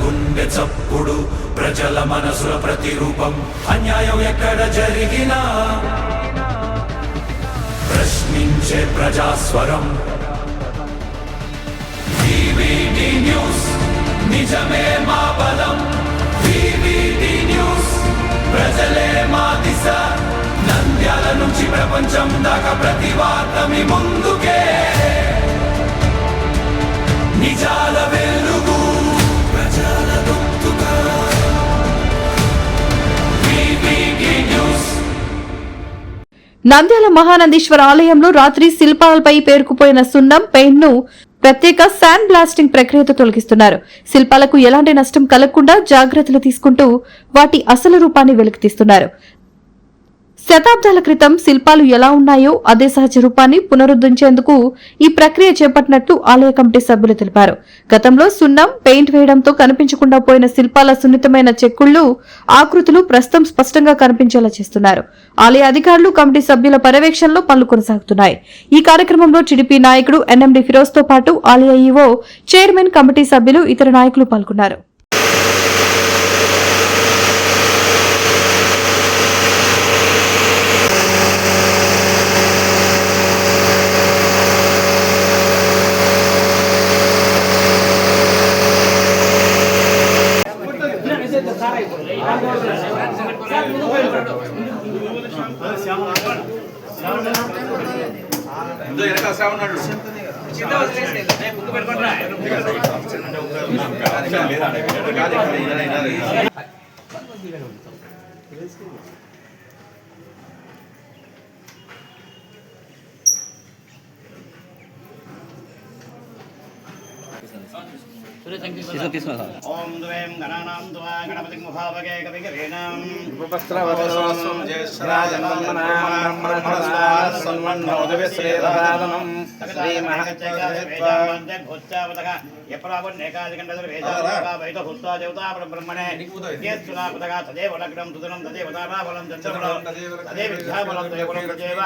గుండె చప్పుడు ప్రజల మనసుల ప్రతిరూపం అన్యాయం ఎక్కడ జరిగినా ప్రశ్నించే ప్రజాస్వరం వివిడి న్యూస్ నిజమే మా బలం వివిడి న్యూస్ ప్రజలే మా దిశ నంద్యాల నుంచి ప్రపంచం దాకా ప్రతి వార్త మీ ముందుకే నిజాల వెలుగు ప్రజల గొంతుగా వివిడి న్యూస్. నంద్యాల మహానందీశ్వర ఆలయంలో రాత్రి శిల్పాలపై పేరుకుపోయిన సున్నం పెయింట్ ను ప్రత్యేక శాండ్ బ్లాస్టింగ్ ప్రక్రియతో తొలగిస్తున్నారు. శిల్పాలకు ఎలాంటి నష్టం కలగకుండా జాగ్రత్తలు తీసుకుంటూ వాటి అసలు రూపాన్ని వెలికితీస్తున్నారు. శతాబ్దాల క్రితం శిల్పాలు ఎలా ఉన్నాయో అదే సహజ రూపాన్ని పునరుద్ధరించేందుకు ఈ ప్రక్రియ చేపట్టినట్లు ఆలయ కమిటీ సభ్యులు తెలిపారు. గతంలో సున్నం పెయింట్ వేయడంతో కనిపించకుండా పోయిన శిల్పాల సున్నితమైన చెక్కుళ్లు ఆకృతులు ప్రస్తుతం స్పష్టంగా కనిపించేలా చేస్తున్నారు. ఆలయ అధికారులు కమిటీ సభ్యుల పర్యవేక్షణలో పనులు కొనసాగుతున్నాయి. ఈ కార్యక్రమంలో టీడీపీ నాయకుడు ఎన్ఎండి ఫిరోజ్ తో పాటు ఆలయ ఈవో, చైర్మన్, కమిటీ సభ్యులు, ఇతర నాయకులు పాల్గొన్నారు. ओम द्वयं गणानां द्वा गणपतिं मुखावगे कविकवीनां उपस्त्रवतोऽस्वं ज्येष्ठराजं ब्रह्मणः सन्मन्नोदविश्रेदसादनं श्रीमहागच्छावतः यप्रावन्नेकादिकण्डदर्वेदाः वैदभूत्वा देवता ब्रह्मणे येत्सुनापदः तदेव लग्नं सुदनं तदेव ताराबलं चन्द्रबलं तदेव विद्याबलं तदेवलं तदेव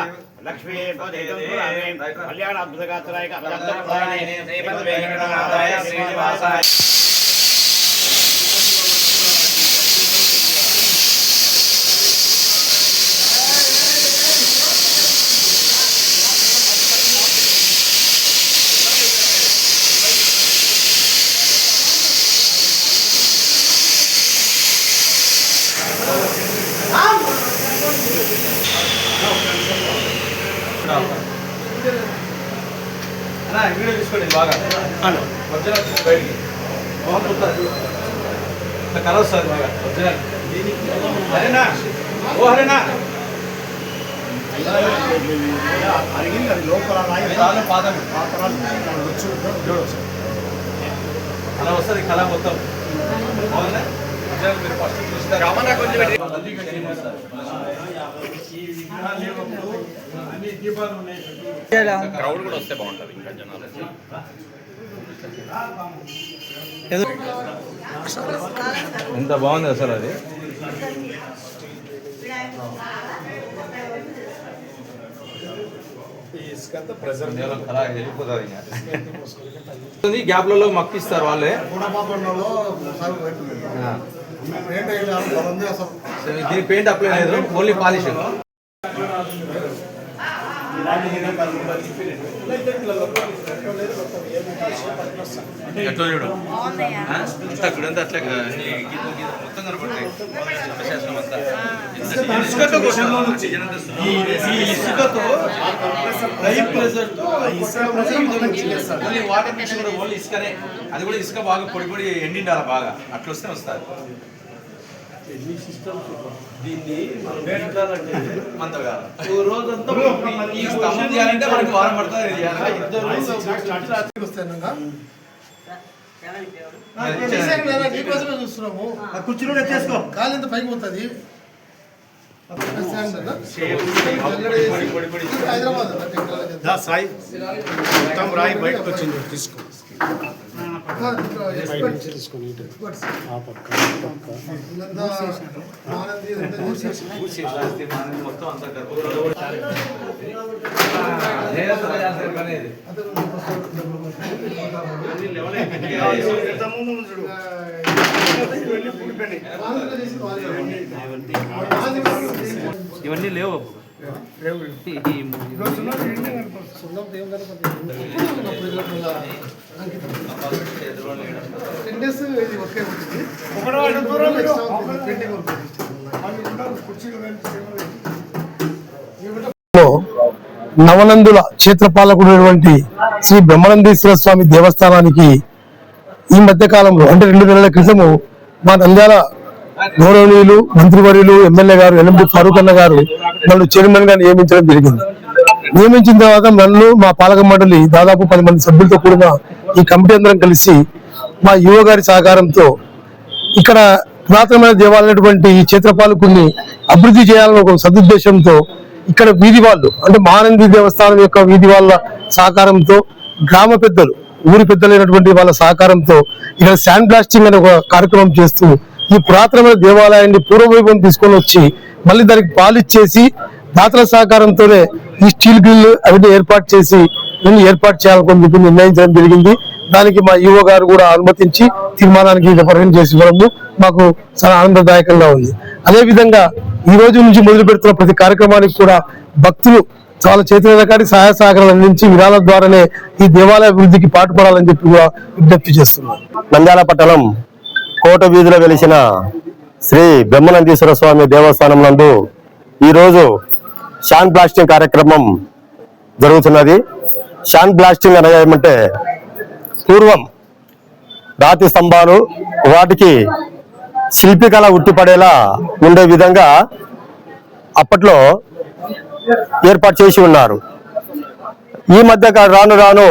लक्ष्मी पदेदं पुराणे कल्याणाद्भुतगात्राय अभ्यन्तरप्रधाने श्रीपद्वेङ्कटनाथाय श्रीनिवासाय వీడియో తీసుకోండి బాగా ఒరిజినల్ బయటికి కలర్ సార్ బాగా ఒరిజినల్ హరేనా ఓ హరేనా అలా వస్తుంది కళ మొత్తం బాగుందా మీరు ఫస్ట్ చూస్తారు క్రౌడ్ కూడా వస్తే బాగుంటుంది ఇంకా జనాలు ఎంత బాగుంది అసలు అది గ్యాప్లలో మక్కిస్తారు వాళ్ళే దీని పెయింట్ అప్లై లేదు ఓన్లీ పాలిష్ ఎట్లా చూడు అంతా గుడంతా అట్లే మొత్తం కనపడతాయి ఇసుకతో ఓన్లీ వాటర్ మిక్స్ కూడా ఓన్లీ ఇసుకనే అది కూడా ఇసుక బాగా పొడి పొడి ఎండిండాలి బాగా అట్లా వస్తే వస్తారు దీన్ని రోజంతా ఈ స్తంభం చేయాలంటే మనకి వారం పడుతుంది చూస్తున్నాము కూర్చుని చేసుకో కాలు ఎంత పైకి పోతుంది హైదరాబాద్ సాయి మొత్తం రాయి బయటకు వచ్చింది తీసుకో మొత్తం అంతా ఇవన్నీ లేవు నవనందుల క్షేత్రపాలకుడైనటువంటి శ్రీ బ్రహ్మానందేశ్వర స్వామి దేవస్థానానికి ఈ మధ్య కాలంలో అంటే 2 నెలల క్రితము మా నంద్యాల గౌరవనీయులు మంత్రివర్యులు ఎమ్మెల్యే గారు ఎల్ఎండి ఫారూక్ అన్న గారు నన్ను చైర్మన్ గా నియమించడం జరిగింది. నియమించిన తర్వాత నన్ను మా పాలక మండలి దాదాపు 10 మంది సభ్యులతో కూడిన ఈ కమిటీ అందరం కలిసి మా యువ గారి సహకారంతో ఇక్కడ పురాతనమైన దేవాలైనటువంటి ఈ క్షేత్రపాలకుడిని అభివృద్ధి చేయాలని ఒక సదుద్దేశంతో ఇక్కడ వీధి వాళ్ళు అంటే మహానంది దేవస్థానం యొక్క వీధి వాళ్ళ సహకారంతో గ్రామ పెద్దలు ఊరి పెద్దలైనటువంటి వాళ్ళ సహకారంతో ఇక్కడ శాండ్ బ్లాస్టింగ్ అనే ఒక కార్యక్రమం చేస్తూ ఈ పురాతనమైన దేవాలయాన్ని పూర్వవైభవం తీసుకొని వచ్చి మళ్ళీ దానికి పాలిచ్చేసి దాతల సహకారంతోనే ఈ స్టీల్ గ్రిల్ అవన్నీ ఏర్పాటు చేసి ఏర్పాటు చేయాలని చెప్పి నిర్ణయించడం జరిగింది. దానికి మా ఈవో గారు కూడా అనుమతించి తీర్మానానికి రిప్రజెంట్ చేసి ఇవ్వడము మాకు చాలా ఆనందదాయకంగా ఉంది. అదే విధంగా ఈ రోజు నుంచి మొదలు పెడుతున్న ప్రతి కార్యక్రమానికి కూడా భక్తులు చాలా చేతులకాడి సహాయ సహకారాలు అందించి విరాళాల ద్వారానే ఈ దేవాలయ అభివృద్ధికి పాటుపడాలని చెప్పి కూడా విజ్ఞప్తి చేస్తున్నాం. నంద్యాల పట్టణం కోట వీధిలో వెలిసిన శ్రీ బ్రహ్మనందీశ్వర స్వామి దేవస్థానం నందు ఈరోజు శాండ్ బ్లాస్టింగ్ కార్యక్రమం జరుగుతున్నది. శాండ్ బ్లాస్టింగ్ అనగా ఏమంటే పూర్వం రాతి స్తంభాలు వాటికి శిల్పికళ ఉట్టిపడేలా ఉండే విధంగా అప్పట్లో ఏర్పాటు చేసి ఉన్నారు. ఈ మధ్య రాను రాను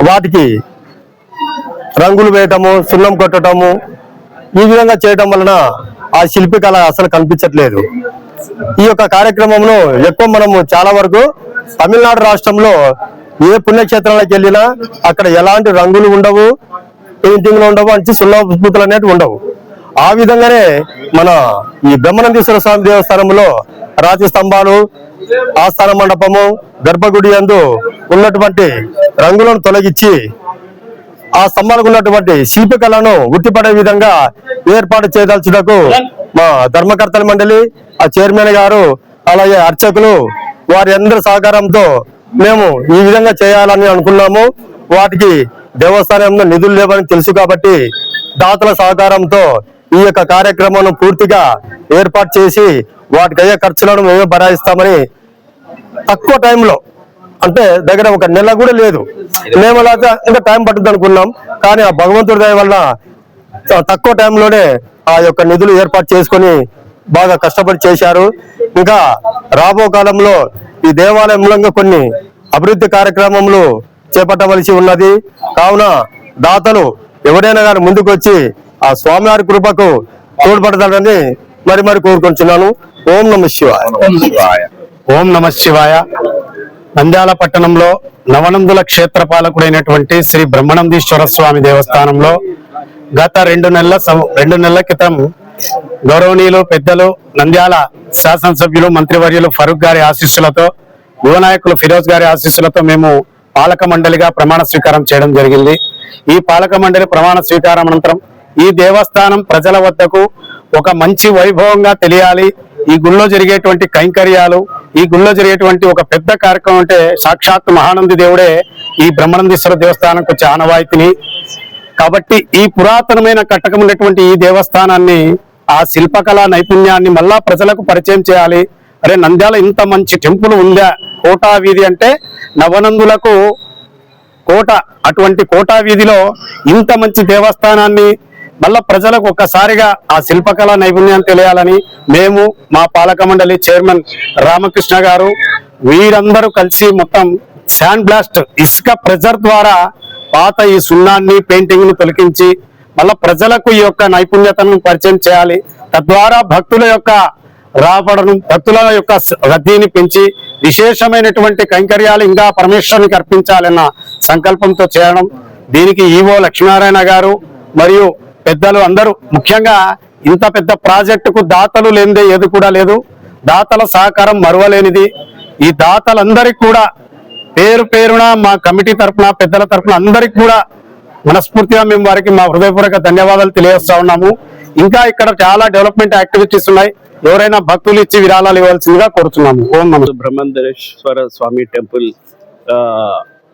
వాటికి రంగులు వేయటము, సున్నం కొట్టడము ఈ విధంగా చేయటం వలన ఆ శిల్పికళ అసలు కనిపించట్లేదు. ఈ యొక్క కార్యక్రమంలో ఎక్కువ మనము చాలా వరకు తమిళనాడు రాష్ట్రంలో ఏ పుణ్యక్షేత్రాలకు వెళ్ళినా అక్కడ ఎలాంటి రంగులు ఉండవు, పెయింటింగ్లు ఉండవు, అంటే సున్నపుతులు అనేవి ఉండవు. ఆ విధంగానే మన ఈ బ్రహ్మనందీశ్వర స్వామి దేవస్థానంలో రాతి స్తంభాలు, ఆస్థాన మండపము, గర్భగుడి యందు ఉన్నటువంటి రంగులను తొలగించి ఆ స్తంభాలకు ఉన్నటువంటి శిల్పకళను ఉట్టిపడే విధంగా ఏర్పాటు చేయదలుచుటకు మా ధర్మకర్తల మండలి, ఆ చైర్మన్ గారు, అలాగే అర్చకులు వారి అందరి సహకారంతో మేము ఈ విధంగా చేయాలని అనుకున్నాము. వాటికి దేవస్థానంలో నిధులు లేవని తెలుసు కాబట్టి దాతల సహకారంతో ఈ యొక్క కార్యక్రమం పూర్తిగా ఏర్పాటు చేసి వాటికి అయ్యే ఖర్చులను మేమే భరాయిస్తామని తక్కువ టైంలో, అంటే దగ్గర 1 నెల కూడా లేదు, మేము ఇంకా టైం పట్టుద్ది అనుకున్నాం. కానీ ఆ భగవంతుడి దయ వల్ల తక్కువ టైంలోనే ఆ యొక్క నిధులు ఏర్పాటు చేసుకొని బాగా కష్టపడి చేశారు. ఇంకా రాబో కాలంలో ఈ దేవాలయంలో కొన్ని అభివృద్ధి కార్యక్రమములు చేపట్టవలసి ఉన్నది. కావున దాతలు ఎవరైనా కానీ ముందుకు వచ్చి ఆ స్వామివారి కృపకు తోడ్పడతారని మరి కోరుకుంటున్నాను. ఓం నమః శివాయ. ఓం నమః శివాయ. నంద్యాల పట్టణంలో నవనందుల క్షేత్రపాలకుడైనటువంటి శ్రీ బ్రహ్మనందీశ్వర స్వామి దేవస్థానంలో గత 2 నెలల క్రితం గౌరవనీయులు పెద్దలు నంద్యాల శాసనసభ్యులు మంత్రివర్యులు ఫరూక్ గారి ఆశీస్సులతో, యువ నాయకులు ఫిరోజ్ గారి ఆశీస్సులతో మేము పాలక మండలిగా ప్రమాణ స్వీకారం చేయడం జరిగింది. ఈ పాలక మండలి ప్రమాణ స్వీకారం అనంతరం ఈ దేవస్థానం ప్రజల వద్దకు ఒక మంచి వైభవంగా తెలియాలి. ఈ గుళ్ళో జరిగేటువంటి కైంకర్యాలు, ఈ గుళ్ళో జరిగేటువంటి ఒక పెద్ద కార్యక్రమం అంటే సాక్షాత్ మహానంది దేవుడే ఈ బ్రహ్మనందీశ్వర దేవస్థానంకు వచ్చే ఆనవాయితీని. కాబట్టి ఈ పురాతనమైన కట్టకం ఉన్నటువంటి ఈ దేవస్థానాన్ని, ఆ శిల్పకళా నైపుణ్యాన్ని మళ్ళా ప్రజలకు పరిచయం చేయాలి. అరే నంద్యాల ఇంత మంచి టెంపుల్ ఉందా, కోటా వీధి అంటే నవనందులకు కోట, అటువంటి కోటా వీధిలో ఇంత మంచి దేవస్థానాన్ని మళ్ళా ప్రజలకు ఒక్కసారిగా ఆ శిల్పకళా నైపుణ్యాన్ని తెలియాలని మేము, మా పాలక మండలి చైర్మన్ రామకృష్ణ గారు వీరందరూ కలిసి మొత్తం శాండ్ బ్లాస్ట్ ఇసుక ప్రెజర్ ద్వారా పాత ఈ సున్నాన్ని, పెయింటింగ్ ను తొలగించి మళ్ళా ప్రజలకు ఈ యొక్క నైపుణ్యతను పరిచయం చేయాలి. తద్వారా భక్తుల యొక్క రాబడను, భక్తుల యొక్క రద్దీని పెంచి విశేషమైనటువంటి కైంకర్యాలు ఇంకా పరమేశ్వరునికి అర్పించాలన్న సంకల్పంతో చేయడం దీనికి ఈవో లక్ష్మీనారాయణ గారు మరియు పెద్దలు అందరూ, ముఖ్యంగా ఇంత పెద్ద ప్రాజెక్టుకు దాతలు లేనిదే ఏది కూడా లేదు. దాతల సహకారం మరువలేనిది. ఈ దాతలందరికీ కూడా పేరు పేరున మా కమిటీ తరఫున, పెద్దల తరఫున అందరికి కూడా మనస్ఫూర్తిగా మేము వారికి మా హృదయపూర్వక ధన్యవాదాలు తెలియజేస్తా ఉన్నాము. ఇంకా ఇక్కడ చాలా డెవలప్మెంట్ యాక్టివిటీస్ ఉన్నాయి. ఎవరైనా భక్తులు ఇచ్చి విరాళాలు ఇవ్వాల్సిందిగా కోరుతున్నాము. ఓం నమః. బ్రహ్మేంద్రేశ్వర స్వామి టెంపుల్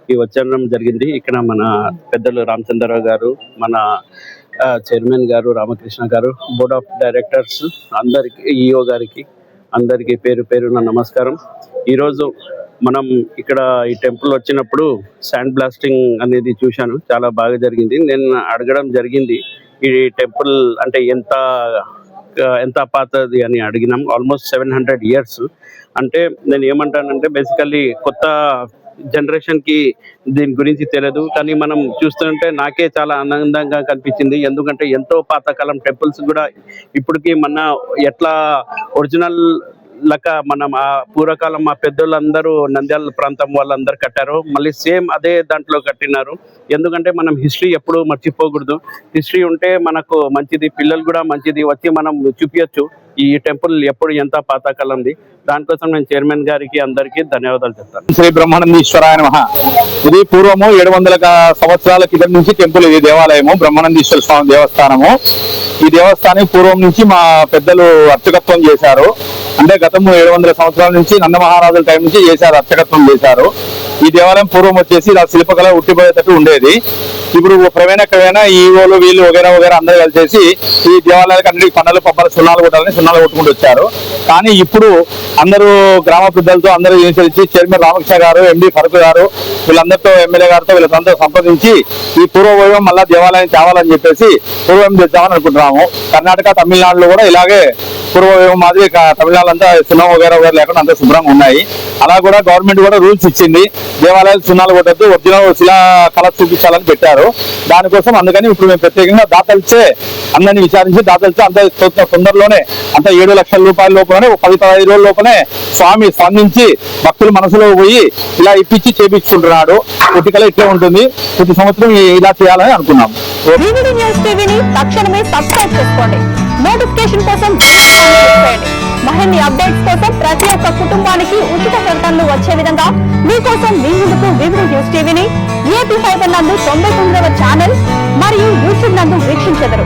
కి వచ్చడం జరిగింది. ఇక్కడ మన పెద్దలు రామచంద్రరావు గారు, మన చైర్మన్ గారు రామకృష్ణ గారు, బోర్డ్ ఆఫ్ డైరెక్టర్స్ అందరికి, ఈఓ గారికి అందరికి పేరు పేరున నమస్కారం. ఈరోజు మనం ఇక్కడ ఈ టెంపుల్ వచ్చినప్పుడు శాండ్ బ్లాస్టింగ్ అనేది చూశాను. చాలా బాగా జరిగింది. నేను అడగడం జరిగింది ఈ టెంపుల్ అంటే ఎంత పాతది అని అడిగినాం. Almost 700 years. అంటే నేను ఏమంటానంటే బేసికల్లీ కొత్త జనరేషన్ కి దీని గురించి తెలియదు, కానీ మనం చూస్తుంటే నాకే చాలా ఆనందంగా కనిపించింది. ఎందుకంటే ఎంతో పాతకాలం టెంపుల్స్ కూడా ఇప్పటికీ మన ఎట్లా ఒరిజినల్ లక మనం ఆ పూర్వకాలం మా పెద్దోళ్ళందరూ నంద్యాల ప్రాంతం వాళ్ళందరూ కట్టారు, మళ్ళీ సేమ్ అదే దాంట్లో కట్టినారు. ఎందుకంటే మనం హిస్టరీ ఎప్పుడు మర్చిపోకూడదు. హిస్టరీ ఉంటే మనకు మంచిది, పిల్లలు కూడా మంచిది, వచ్చి మనం చూపించచ్చు ఈ టెంపుల్ ఎప్పుడు ఎంత పాతకాలంది. దానికోసం నేను చైర్మన్ గారికి అందరికీ ధన్యవాదాలు చెప్తాను. శ్రీ బ్రహ్మానందీశ్వరాయ నమః. ఇది పూర్వము 700 సంవత్సరాల కింద నుంచి టెంపుల్, ఇది దేవాలయము బ్రహ్మానందీశ్వర స్వామి దేవస్థానము. ఈ దేవస్థానం పూర్వం నుంచి మా పెద్దలు అర్చకత్వం చేశారు. అంటే గతము 700 సంవత్సరాల నుంచి నందమహారాజుల టైం నుంచి చేశారు, అర్చకత్వం చేశారు. ఈ దేవాలయం పూర్వం వచ్చేసి ఇలా శిల్పకళ ఉట్టిపోయేటట్టు ఉండేది. ఇప్పుడు క్రమేణా ఈవోలు వీళ్ళు వగేరా అందరూ కలిసేసి ఈ దేవాలయాలకు అన్నిటికీ పన్నులు పబ్బలు సున్నాలు కొట్టుకుంటూ వచ్చారు. కానీ ఇప్పుడు అందరూ గ్రామ పెద్దలతో అందరూ అనుసరించి చైర్మన్ రామకృష్ణ గారు, ఎండి ఫరూక్ గారు, వీళ్ళందరితో ఎమ్మెల్యే గారితో వీళ్ళందరూ సంప్రదించి ఈ పూర్వవైభవం మళ్ళా దేవాలయం తేవాలని చెప్పేసి పూర్వం తెద్దామని అనుకుంటున్నాము. కర్ణాటక, తమిళనాడులో కూడా ఇలాగే పూర్వవైభవం మాదిరి తమిళనాడు అంతా సున్నం వగేరా లేకుండా అంతా శుభ్రంగా ఉన్నాయి. అలా కూడా గవర్నమెంట్ కూడా రూల్స్ ఇచ్చింది, దేవాలయాలు సున్నాలు కొట్టద్దు, ఒరిజినల్ శిలా కళ చూపించాలని పెట్టారు. దానికోసం అందుకని ఇప్పుడు మేము ప్రత్యేకంగా దాతలిచ్చే అందరినీ విచారించి దాతలిచ్చే అంత తొందరలోనే అంత 7 లక్షల రూపాయల లోపలనే 10-15 రోజుల లోపలనే స్వామి స్పందించి భక్తుల మనసులో పోయి ఇలా ఇప్పించి చేపించుకుంటున్నాడు. కొద్దికల ఇట్లే ఉంటుంది, ప్రతి సంవత్సరం ఇలా చేయాలని అనుకున్నాం. వివిడి న్యూస్ టీవీని తక్షణమే సబ్స్క్రైబ్ చేసుకోండి. నోటిఫికేషన్ కోసం మరిన్ని అప్డేట్స్ కోసం ప్రతి ఒక్క కుటుంబానికి ఉచిత ప్రకటనలు వచ్చే విధంగా మీకోసం మీ ముందుకు వివిడి న్యూస్ టీవీని ఏపీ ఫైబర్ నందు 99వ ఛానల్ మరియు యూట్యూబ్ నందు వీక్షించెదరు.